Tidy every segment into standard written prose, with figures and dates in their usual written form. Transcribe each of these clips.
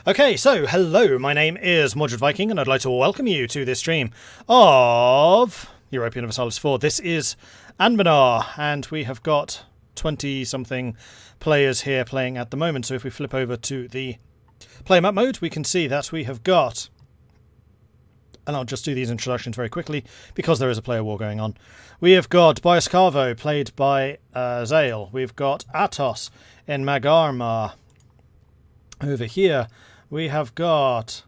Okay, so hello, my name is Mordred Viking, and I'd like to welcome you to this stream of Europa Universalis 4. This is Anbennar, and we have got 20-something players here playing at the moment. So if we flip over to the play map mode, we can see that we have got, and I'll just do these introductions very quickly because there is a player war going on. We have got Bioscarvo, played by Zale. We've got Atos in Magarmar. Over here, we have got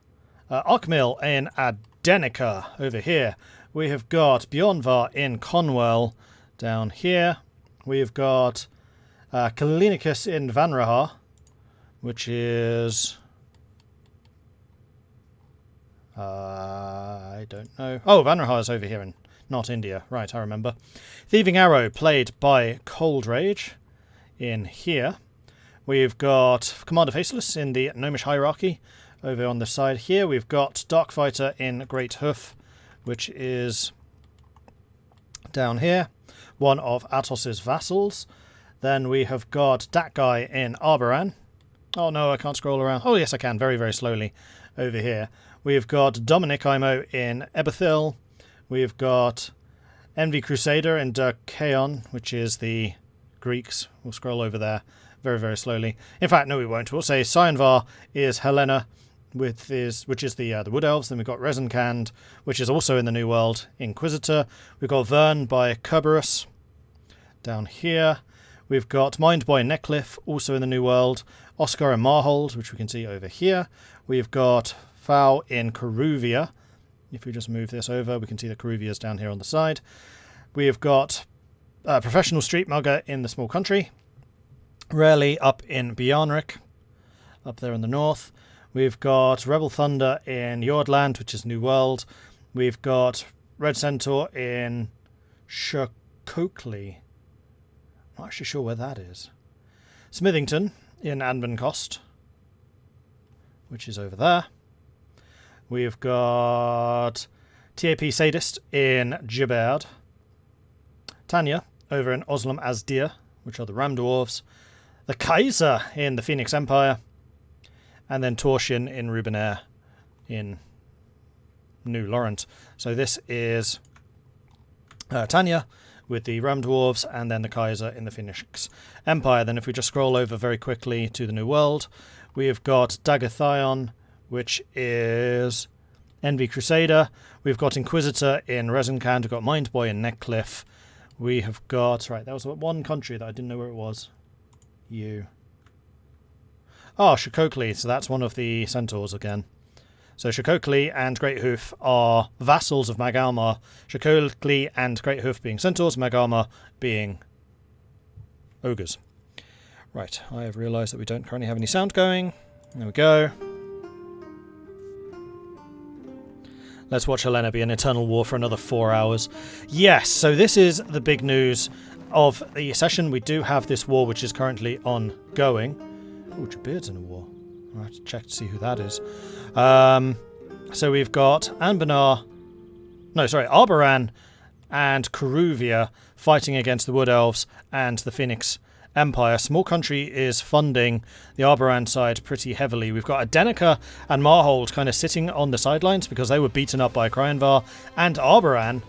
Arkmil in Adenica. Over here, we have got Bjornvar in Conwell. Down here, we have got Kalinicus in Vanrahar, which is... I don't know. Oh, Vanrahar is over here in not India. Right, I remember. Thieving Arrow, played by Cold Rage, in here. We've got Commander Faceless in the Gnomish Hierarchy. Over on the side here, we've got Darkfighter in Great Hoof, which is down here. One of Atos's vassals. Then we have got that guy in Arboran. Oh no, I can't scroll around. Oh yes, I can, very, very slowly. Over here. We've got Dominic Imo in Ebethil. We've got Envy Crusader in Dirkeon, which is the Greeks. We'll scroll over there very, very slowly. In fact, no, we won't. We'll say Cyanvar is Helena, which is the Wood Elves. Then we've got Rezenkand, which is also in the New World, Inquisitor. We've got Vern by Kerberos. Down here, we've got Mind Boy Neckliffe, also in the New World. Oscar and Marhold, which we can see over here. We've got Fau in Karuvia. If we just move this over, we can see that Karuvia is down here on the side. We have got Professional Street Mugger in the Small Country. Rarely up in Bjarnrik, up there in the north. We've got Rebel Thunder in Yordland, which is New World. We've got Red Centaur in Shirkokli. Not actually sure where that is. Smithington in Anbencost, which is over there. We've got TAP Sadist in Giberd. Tanya over in Oslam Azdir, which are the Ram Dwarves. The Kaiser in the Phoenix Empire. And then Torshin in Rubenair in New Lorent. So this is Tanya with the Ram Dwarves, and then the Kaiser in the Phoenix Empire. Then if we just scroll over very quickly to the New World, we have got Dagathion, which is Envy Crusader. We've got Inquisitor in Rezenkand. We've got Mindboy in Neckliffe. We have got... Right, that was one country that I didn't know where it was. Oh, Shirkokli. So that's one of the centaurs again. So Shirkokli and Great Hoof are vassals of Magalmar. Shirkokli and Great Hoof being centaurs, Magalmar being ogres. Right, I have realised that we don't currently have any sound going. There we go. Let's watch Helena be in eternal war for another 4 hours. Yes, so this is the big news of the session. We do have this war which is currently ongoing. Oh, Jabeard's in a war. I'll have to check to see who that is. So we've got Anbennar... No, sorry, Arboran and Karuvia fighting against the Wood Elves and the Phoenix Empire. Small Country is funding the Arboran side pretty heavily. We've got Adenica and Marhold kind of sitting on the sidelines because they were beaten up by Cryanvar and Arboran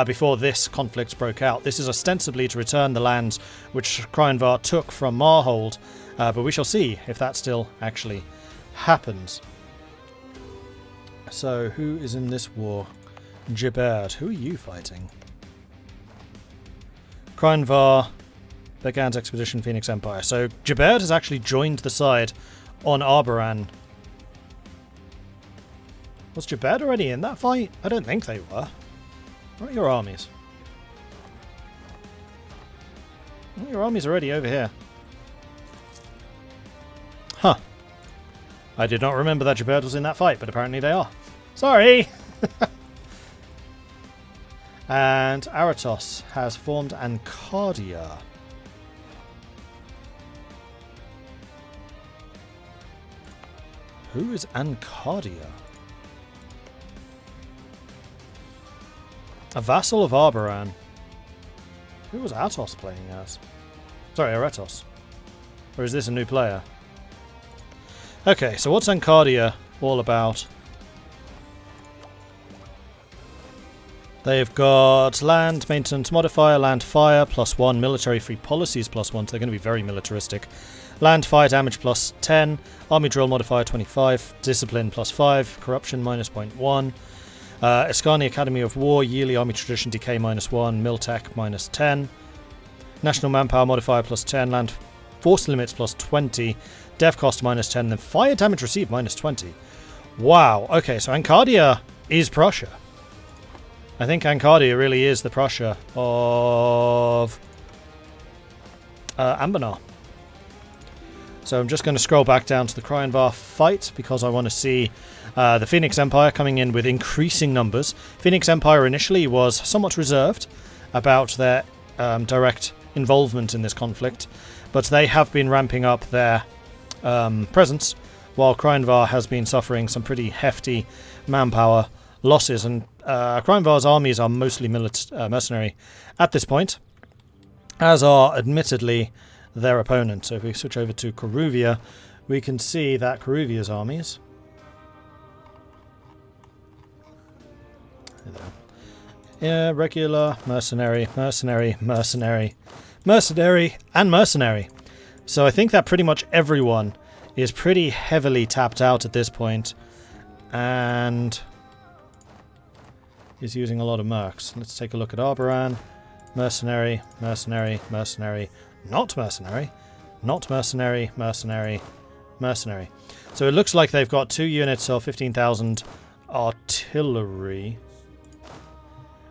before this conflict broke out. This is ostensibly to return the lands which Cryanvar took from Marhold, but we shall see if that still actually happens. So, who is in this war? Giberd. Who are you fighting? Cryanvar, Begans Expedition, Phoenix Empire. So, Giberd has actually joined the side on Arboran. Was Giberd already in that fight? I don't think they were. Where are your armies? Well, your armies are already over here. Huh. I did not remember that Giberd was in that fight, but apparently they are. Sorry! And Aratos has formed Ancardia. Who is Ancardia? A vassal of Arboran. Who was Atos playing as? Sorry, Aratos. Or is this a new player? Okay, so what's Ancardia all about? They've got land maintenance modifier, land fire +1, military free policies +1, so they're going to be very militaristic. Land fire damage +10, army drill modifier 25, discipline +5, corruption -0.1, Escani Academy of War, yearly army tradition decay -1, miltech -10, national manpower modifier +10, land force limits +20, dev cost -10, then fire damage received -20. Wow, okay, so Ancardia is Prussia. I think Ancardia really is the Prussia of Anbennar. So I'm just going to scroll back down to the Kryenvar fight because I want to see the Phoenix Empire coming in with increasing numbers. Phoenix Empire initially was somewhat reserved about their direct involvement in this conflict, but they have been ramping up their presence, while Kryenvar has been suffering some pretty hefty manpower losses, and Kryenvar's armies are mostly mercenary at this point, as are admittedly their opponents. So if we switch over to Coruvia, we can see that Coruvia's armies regular, mercenary, mercenary, mercenary, mercenary, and mercenary. So I think that pretty much everyone is pretty heavily tapped out at this point, and is using a lot of mercs. Let's take a look at Arboran. Mercenary, mercenary, mercenary, not mercenary, not mercenary, mercenary, mercenary. So it looks like they've got 2 units of 15,000 artillery,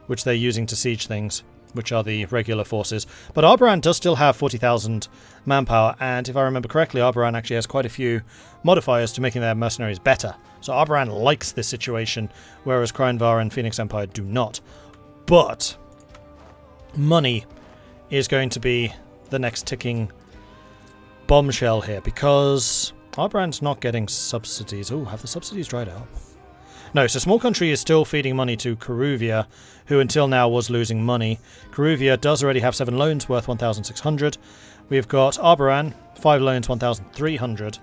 which they're using to siege things, which are the regular forces. But Arboran does still have 40,000 manpower, and if I remember correctly, Arboran actually has quite a few modifiers to making their mercenaries better. So Arboran likes this situation, whereas Kryenvar and Phoenix Empire do not. But money is going to be the next ticking bombshell here, because Arboran's not getting subsidies. Oh, have the subsidies dried up? No, so Small Country is still feeding money to Coruvia, who until now was losing money. Coruvia does already have 7 loans worth 1,600. We've got Arboran, 5 loans, 1,300.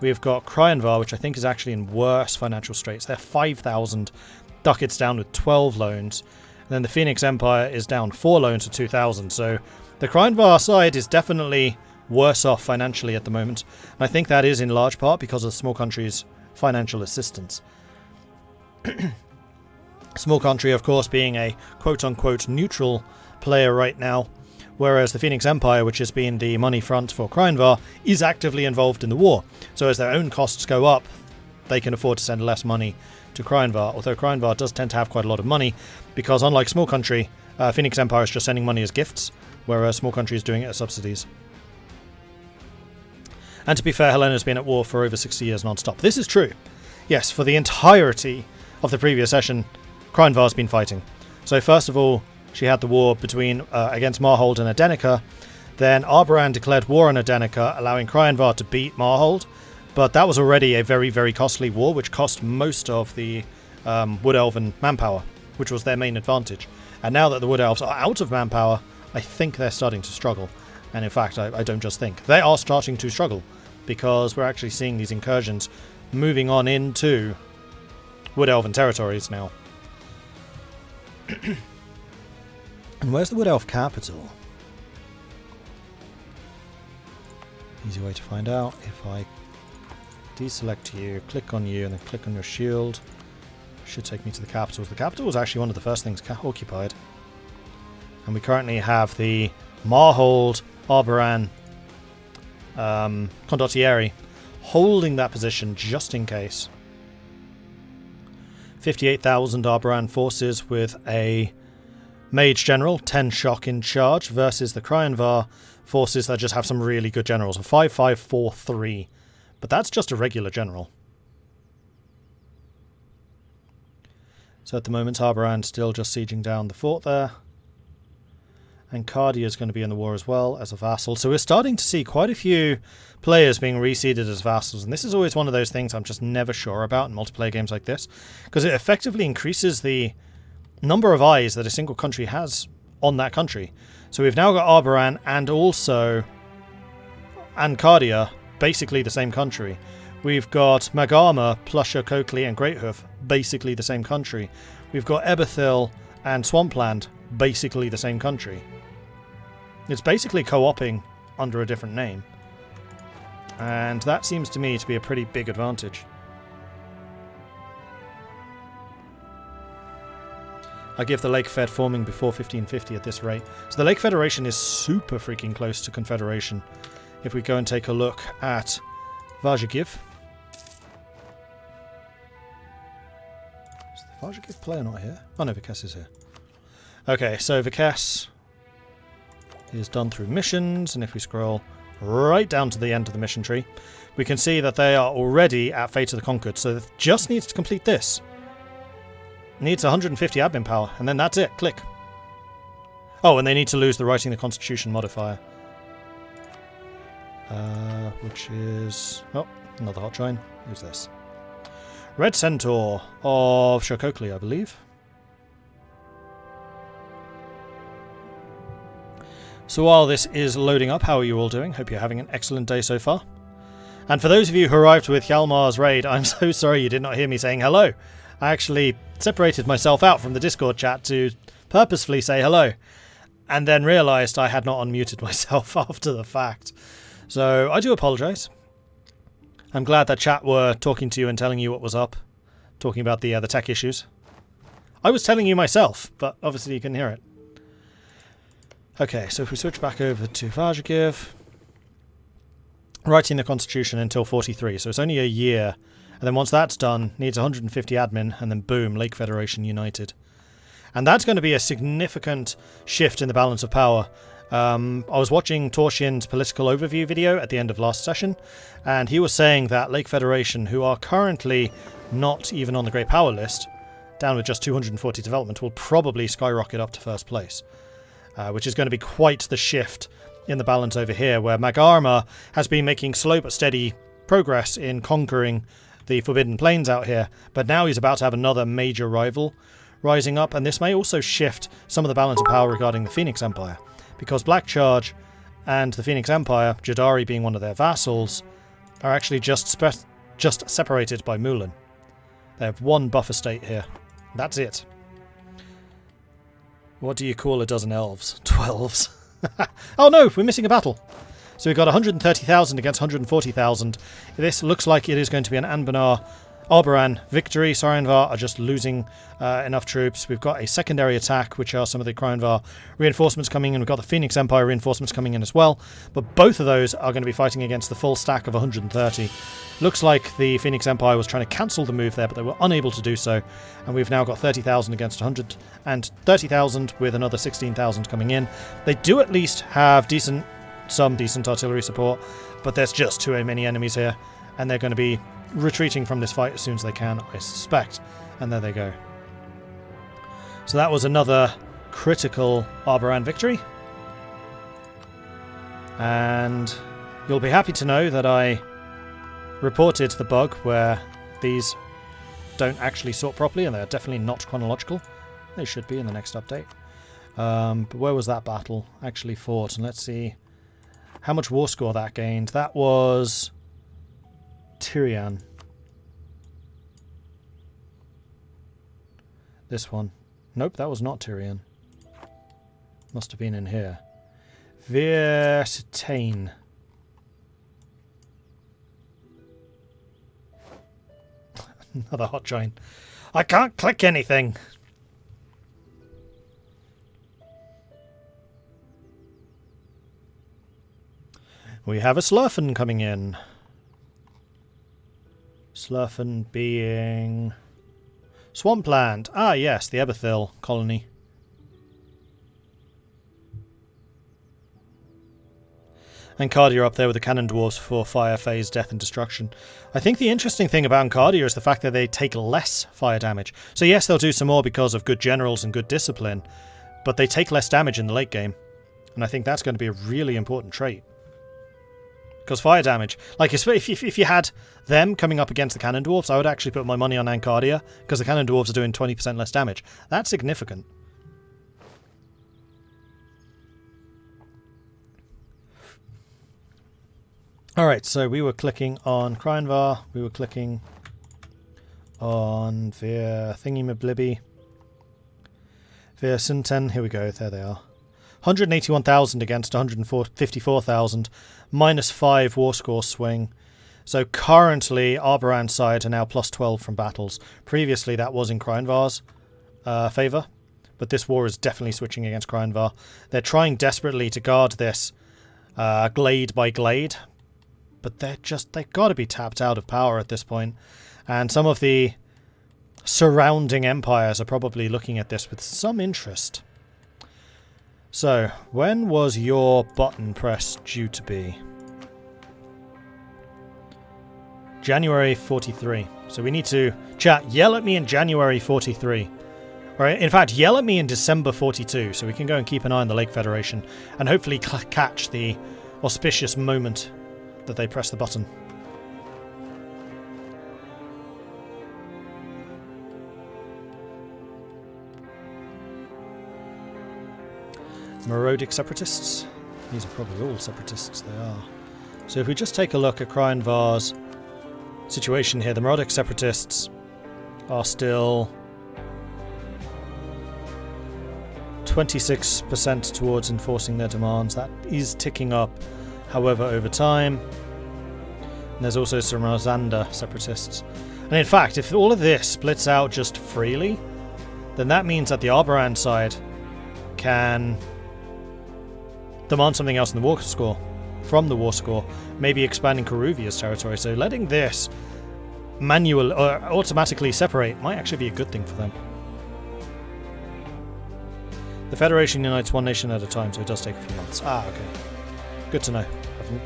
We've got Kryenvar, which I think is actually in worse financial straits. They're 5,000. Ducat's down with 12 loans. And then the Phoenix Empire is down 4 loans to 2,000. So the Kryenvar side is definitely worse off financially at the moment. And I think that is in large part because of Small Country's financial assistance. Small Country, of course, being a quote-unquote neutral player right now, whereas the Phoenix Empire, which has been the money front for Kryenvar, is actively involved in the war. So as their own costs go up, they can afford to send less money to Kryenvar, although Kryenvar does tend to have quite a lot of money, because unlike Small Country, Phoenix Empire is just sending money as gifts, whereas Small Country is doing it as subsidies. And to be fair, Helena's been at war for over 60 years non-stop. This is true. Yes, for the entirety of the previous session, Kryenvar's been fighting. So first of all, she had the war between against Marhold and Adenica. Then Arboran declared war on Adenica, allowing Kryenvar to beat Marhold. But that was already a very, very costly war, which cost most of the Wood Elven manpower, which was their main advantage. And now that the Wood Elves are out of manpower, I think they're starting to struggle. And in fact, I don't just think. They are starting to struggle, because we're actually seeing these incursions moving on into Wood Elven territories now. And where's the Wood Elf capital? Easy way to find out. If I deselect you, click on you, and then click on your shield, should take me to the capital. The capital was actually one of the first things occupied. And we currently have the Marhold, Arboran, Condottieri holding that position just in case. 58,000 Arboran forces with a Mage General, 10 Shock in charge, versus the Kryenvar forces that just have some really good generals. A 5-5-4-3. But that's just a regular general. So at the moment, Arboran's still just sieging down the fort there. And Cardia is going to be in the war as well as a vassal. So we're starting to see quite a few players being reseeded as vassals. And this is always one of those things I'm just never sure about in multiplayer games like this, because it effectively increases the number of eyes that a single country has on that country. So we've now got Arboran and also Ancardia, basically the same country, We've got Magarma, Plusher, Coakley and Greathoof, basically the same country. We've got Eberthil and Swampland, basically the same country. It's basically co-oping under a different name. And that seems to me to be a pretty big advantage. I give the Lake Fed forming before 1550 at this rate. So the Lake Federation is super freaking close to Confederation. If we go and take a look at Vajagiv. Is the Vajagiv player not here? Oh no, Vikes is here. Okay, so Vikes is done through missions, and if we scroll right down to the end of the mission tree, we can see that they are already at Fate of the Conquered, so it just needs to complete this. Needs 150 admin power, and then that's it. Click. Oh, and they need to lose the Writing the Constitution modifier. Which is... oh, another hot shine. Who's this? Red Centaur of Shokokley, I believe. So while this is loading up, how are you all doing? Hope you're having an excellent day so far. And for those of you who arrived with Hjalmar's raid, I'm so sorry you did not hear me saying hello. I actually separated myself out from the Discord chat to purposefully say hello, and then realised I had not unmuted myself after the fact. So I do apologise. I'm glad that chat were talking to you and telling you what was up, talking about the tech issues. I was telling you myself, but obviously you couldn't hear it. Okay, so if we switch back over to Vajagiv, Writing the Constitution until 43, so it's only a year. And then once that's done, needs 150 admin, and then boom, Lake Federation united. And that's going to be a significant shift in the balance of power. I was watching Torshin's political overview video at the end of last session, and he was saying that Lake Federation, who are currently not even on the Great Power list, down with just 240 development, will probably skyrocket up to first place. Which is going to be quite the shift in the balance over here, where Magarma has been making slow but steady progress in conquering the Forbidden Plains out here, but now he's about to have another major rival rising up, and this may also shift some of the balance of power regarding the Phoenix Empire, because Black Charge and the Phoenix Empire, Jadari being one of their vassals, are actually just separated by Mulan. They have one buffer state here. That's it. What do you call a dozen elves? 12s. Oh no, we're missing a battle. So we've got 130,000 against 140,000. This looks like it is going to be an Anbennar Arboran victory. Saranvar are just losing enough troops. We've got a secondary attack, which are some of the Crownvar reinforcements coming in. We've got the Phoenix Empire reinforcements coming in as well. But both of those are going to be fighting against the full stack of 130. Looks like the Phoenix Empire was trying to cancel the move there, but they were unable to do so. And we've now got 30,000 against 130,000 with another 16,000 coming in. They do at least have some decent artillery support, but there's just too many enemies here, and they're going to be retreating from this fight as soon as they can, I suspect. And there they go. So that was another critical Arboran victory. And you'll be happy to know that I reported the bug where these don't actually sort properly, and they're definitely not chronological. They should be in the next update. But where was that battle actually fought? And let's see how much war score that gained. That was Tyrian. This one. Nope, that was not Tyrian. Must have been in here. Viertain. Another hot join. I can't click anything. We have a Slurfen coming in. Slurfen being Swampland. Ah, yes, the Eberthil colony. And Cardia up there with the Cannon Dwarves for Fire, Phase, Death and Destruction. I think the interesting thing about Cardia is the fact that they take less fire damage. So yes, they'll do some more because of good generals and good discipline, but they take less damage in the late game. And I think that's going to be a really important trait. Because fire damage, like if you had them coming up against the Cannon Dwarves, I would actually put my money on Ancardia, because the Cannon Dwarves are doing 20% less damage. That's significant. Alright, so we were clicking on Krynvar, we were clicking on Vir Thingy-Mablibby, Vir Sinten, here we go, there they are. 181,000 against 154,000, minus 5 war score swing. So currently, Arborand's side are now plus 12 from battles. Previously, that was in Krynvar's favour, but this war is definitely switching against Krynvar. They're trying desperately to guard this glade by glade, but they've got to be tapped out of power at this point. And some of the surrounding empires are probably looking at this with some interest. So, when was your button press due to be? January 43. So we need to... Chat, yell at me in January 43. Or in fact, yell at me in December 42, so we can go and keep an eye on the Lake Federation and hopefully catch the auspicious moment that they press the button. Morodic separatists. These are probably all separatists, they are. So if we just take a look at Krynvar's situation here, the Morodic separatists are still 26% towards enforcing their demands. That is ticking up, however, over time. And there's also some Rosanda separatists. And in fact, if all of this splits out just freely, then that means that the Arborand side can demand something else in the war score, from the war score, maybe expanding Karuvia's territory. So letting this manual or automatically separate might actually be a good thing for them. The Federation unites one nation at a time, so it does take a few months. Ah, okay. Good to know.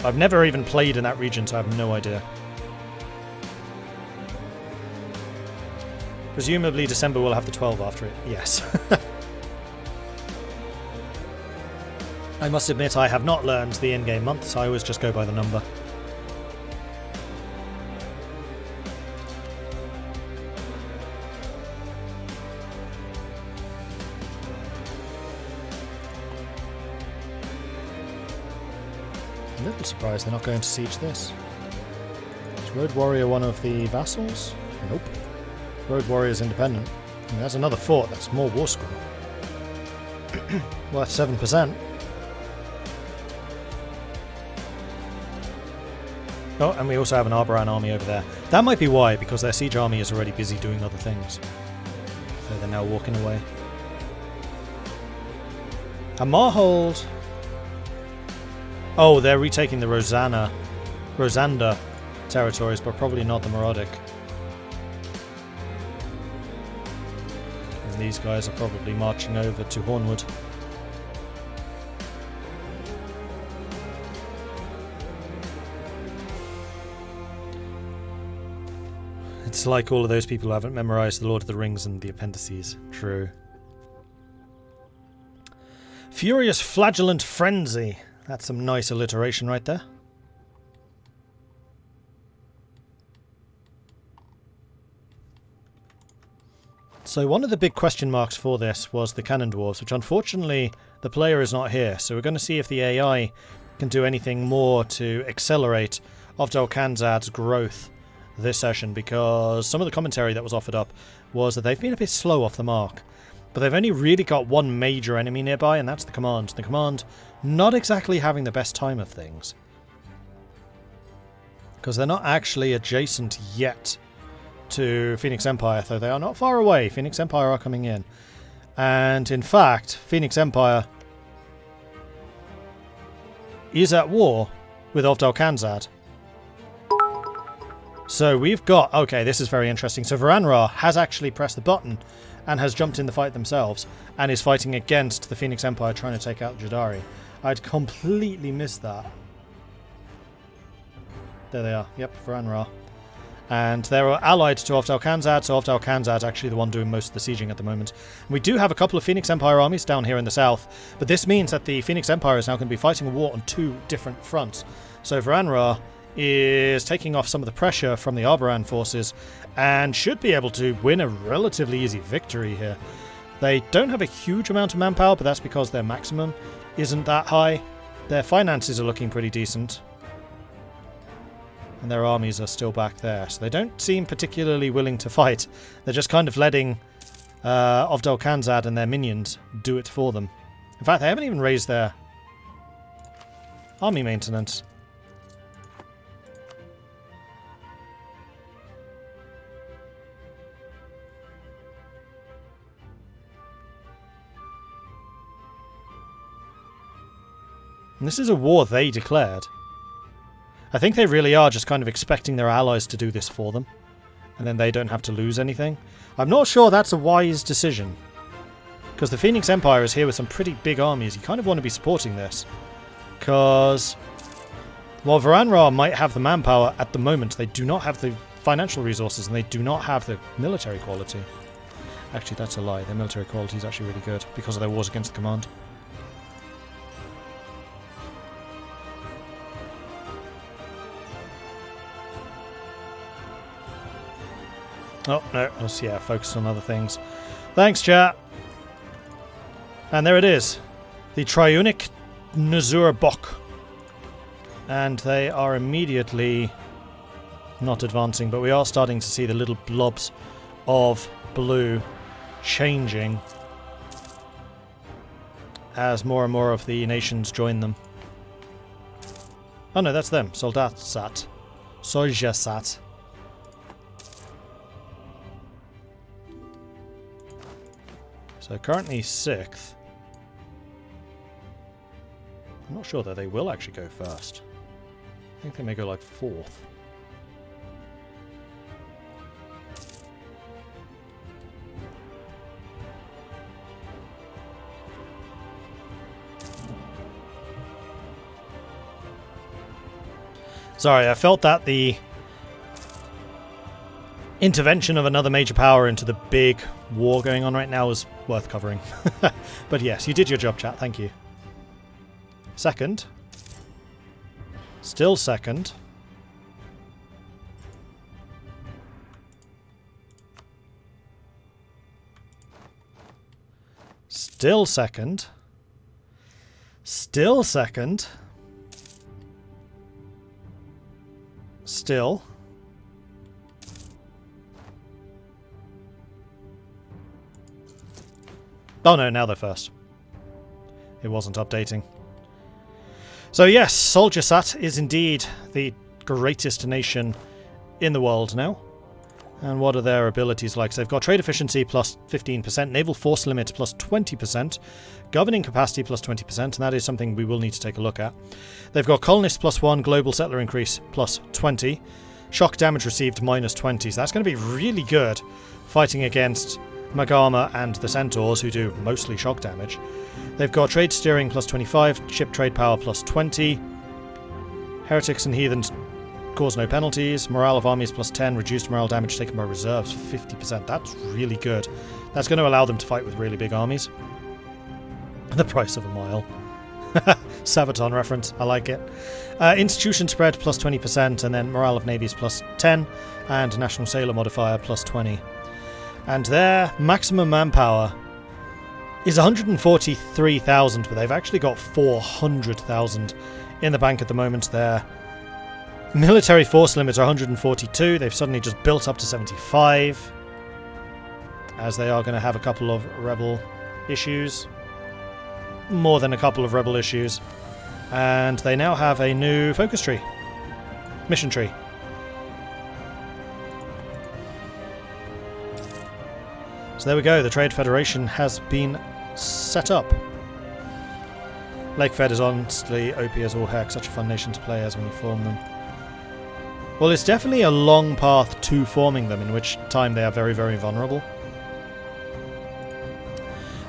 I've never even played in that region, so I have no idea. Presumably December will have the 12 after it. Yes. I must admit I have not learned the in-game months, I always just go by the number. I'm a little surprised they're not going to siege this. Is Road Warrior one of the vassals? Nope. Road Warrior is independent. And there's another fort, that's more war score. Worth 7%. Oh, and we also have an Arborand army over there. That might be why, because their siege army is already busy doing other things. So they're now walking away. And Marhold... Oh, they're retaking the Rosanda territories, but probably not the Morodic. And these guys are probably marching over to Hornwood. It's like all of those people who haven't memorized The Lord of the Rings and the appendices. True. Furious Flagellant Frenzy. That's some nice alliteration right there. So one of the big question marks for this was the Cannon Dwarves, which unfortunately the player is not here. So we're going to see if the AI can do anything more to accelerate Ovdal Khanzad's growth this session, because some of the commentary that was offered up was that they've been a bit slow off the mark. But they've only really got one major enemy nearby, and that's the Command. The Command not exactly having the best time of things, because they're not actually adjacent yet to Phoenix Empire, though they are not far away. Phoenix Empire are coming in. And in fact, Phoenix Empire is at war with Ovdal Khanzad. So we've got... Okay, this is very interesting. So Varanra has actually pressed the button and has jumped in the fight themselves and is fighting against the Phoenix Empire trying to take out Jadari. I'd completely missed that. There they are. Yep, Varanra. And they're allied to Ovdal Khanzad, so Ovdal Khanzad's actually the one doing most of the sieging at the moment. We do have a couple of Phoenix Empire armies down here in the south, but this means that the Phoenix Empire is now going to be fighting a war on two different fronts. So Varanra is taking off some of the pressure from the Arborand forces and should be able to win a relatively easy victory here. They don't have a huge amount of manpower, but that's because their maximum isn't that high. Their finances are looking pretty decent. And their armies are still back there. So they don't seem particularly willing to fight. They're just kind of letting Ovdal Khanzad and their minions do it for them. In fact, they haven't even raised their army maintenance. And this is a war they declared. I think they really are just kind of expecting their allies to do this for them. And then they don't have to lose anything. I'm not sure that's a wise decision. Because the Phoenix Empire is here with some pretty big armies. You kind of want to be supporting this. Because while Varanra might have the manpower at the moment, they do not have the financial resources and they do not have the military quality. Actually, that's a lie. Their military quality is actually really good because of their wars against the command. Oh, no. I was, focused on other things. Thanks, chat. And there it is. The Triunic Nazur Bok. And they are immediately not advancing, but we are starting to see the little blobs of blue changing as more and more of the nations join them. Oh no, that's them. Soldatsat. Sojasat. So currently 6th. I'm not sure that they will actually go first. I think they may go like 4th. Sorry, I felt that the intervention of another major power into the big war going on right now is worth covering. But yes, you did your job, chat. Thank you. Second. Still second. Still second. Still second. Still. Oh no, now they're first. It wasn't updating. So yes, Soldiasat is indeed the greatest nation in the world now. And what are their abilities like? So they've got trade efficiency plus 15%, naval force limit plus 20%, governing capacity plus 20%, and that is something we will need to take a look at. They've got colonist plus 1, global settler increase plus 20, shock damage received minus 20, so that's going to be really good fighting against Magama and the Centaurs, who do mostly shock damage. They've got trade steering plus 25, ship trade power plus 20, heretics and heathens cause no penalties, morale of armies plus 10, reduced morale damage taken by reserves 50%. That's really good. That's going to allow them to fight with really big armies. The price of a mile. Sabaton reference, I like it. Institution spread plus 20%, and then morale of navies plus 10, and national sailor modifier plus 20. And their maximum manpower is 143,000, but they've actually got 400,000 in the bank at the moment. Their military force limits are 142. They've suddenly just built up to 75, as they are going to have a couple of rebel issues. More than a couple of rebel issues. And they now have a new focus tree. Mission tree. So there we go, the Trade Federation has been set up. Lake Fed is honestly OP as all heck, such a fun nation to play as when you form them. Well, it's definitely a long path to forming them, in which time they are very, very vulnerable.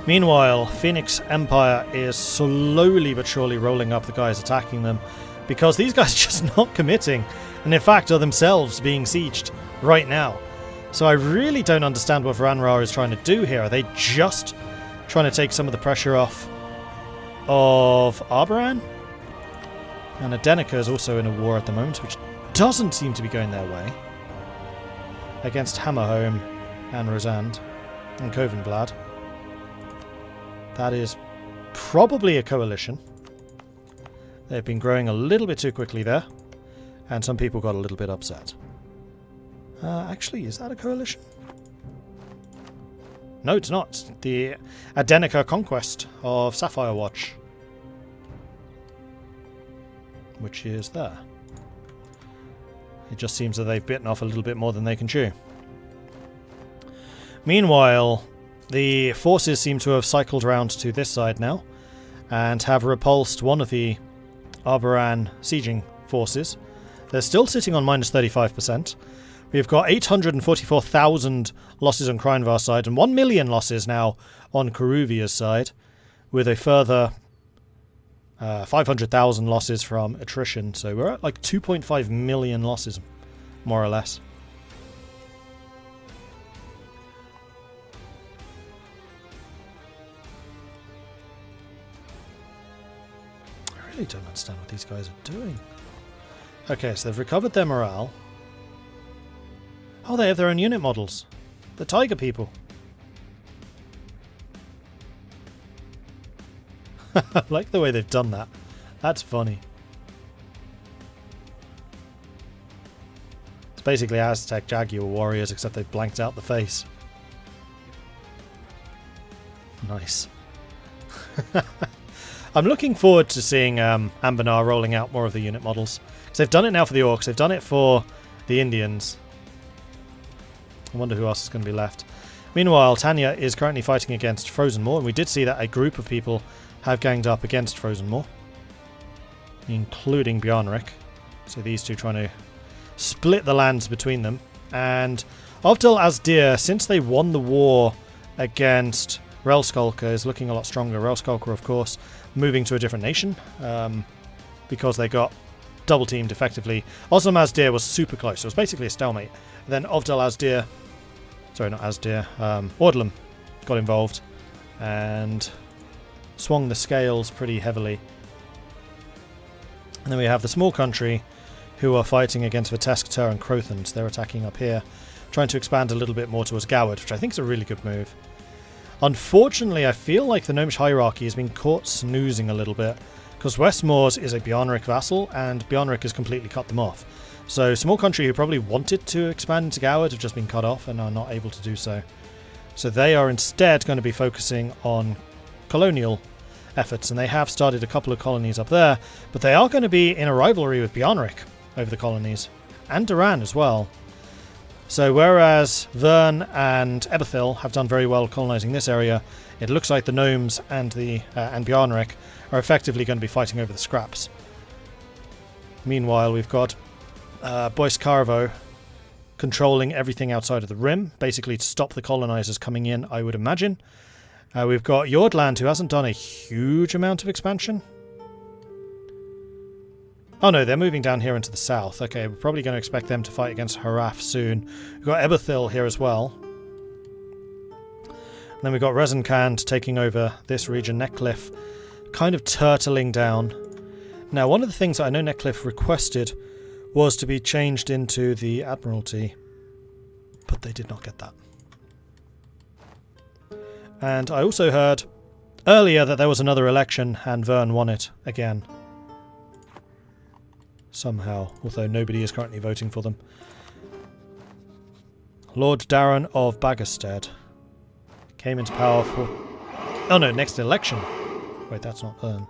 Meanwhile, Phoenix Empire is slowly but surely rolling up the guys attacking them, because these guys are just not committing, and in fact are themselves being sieged right now. So I really don't understand what Varanra is trying to do here. Are they just trying to take some of the pressure off of Arbaran? And Adenica is also in a war at the moment, which doesn't seem to be going their way. Against Hammerholm and Rosand and Covenblad. That is probably a coalition. They've been growing a little bit too quickly there. And some people got a little bit upset. Actually, is that a coalition? No, it's not. The Anbennar conquest of Sapphire Watch. Which is there. It just seems that they've bitten off a little bit more than they can chew. Meanwhile, the forces seem to have cycled around to this side now and have repulsed one of the Arboran sieging forces. They're still sitting on minus 35%. We've got 844,000 losses on Krynvar's side and 1 million losses now on Karuvia's side, with a further 500,000 losses from attrition. So we're at like 2.5 million losses, more or less. I really don't understand what these guys are doing. Okay, so they've recovered their morale. Oh, they have their own unit models. The tiger people. I like the way they've done that. That's funny. It's basically Aztec Jaguar warriors, except they've blanked out the face. Nice. I'm looking forward to seeing Anbennar rolling out more of the unit models. Because they've done it now for the Orcs, they've done it for the Indians. I wonder who else is going to be left. Meanwhile, Tanya is currently fighting against Frozen Moor, and we did see that a group of people have ganged up against Frozen Moor, including Bjarnrik. So these two trying to split the lands between them. And Ovdal Asdir, since they won the war against Relskalka, is looking a lot stronger. Relskalka, of course, moving to a different nation because they got double-teamed effectively. Oslam Asdir was super close. It was basically a stalemate. Then Ovdal Asdir, sorry, not Asdir, Ordelam got involved and swung the scales pretty heavily. And then we have the small country who are fighting against Viteskter and Crothans. They're attacking up here, trying to expand a little bit more towards Goward, which I think is a really good move. Unfortunately, I feel like the Gnomish hierarchy has been caught snoozing a little bit, because Westmoors is a Bjarnrik vassal, and Bjarnrik has completely cut them off. So small country who probably wanted to expand into Goward have just been cut off and are not able to do so. So they are instead going to be focusing on colonial efforts, and they have started a couple of colonies up there, but they are going to be in a rivalry with Bjarnrik over the colonies, and Duran as well. So whereas Vern and Ebethil have done very well colonizing this area, it looks like the gnomes and Bjarnrik are effectively going to be fighting over the scraps. Meanwhile, we've got Bois Carvo controlling everything outside of the rim, basically to stop the colonizers coming in, I would imagine. We've got Jordland, who hasn't done a huge amount of expansion. Oh no, they're moving down here into the south. Okay, we're probably going to expect them to fight against Haraf soon. We've got Ebethil here as well. And then we've got Rezenkand taking over this region. Neckcliff kind of turtling down. Now, one of the things that I know Neckcliff requested was to be changed into the Admiralty, but they did not get that. And I also heard earlier that there was another election and Vern won it again. Somehow, although nobody is currently voting for them. Lord Darren of Baggerstead came into power for... Oh no, next election. Wait, that's not Vern.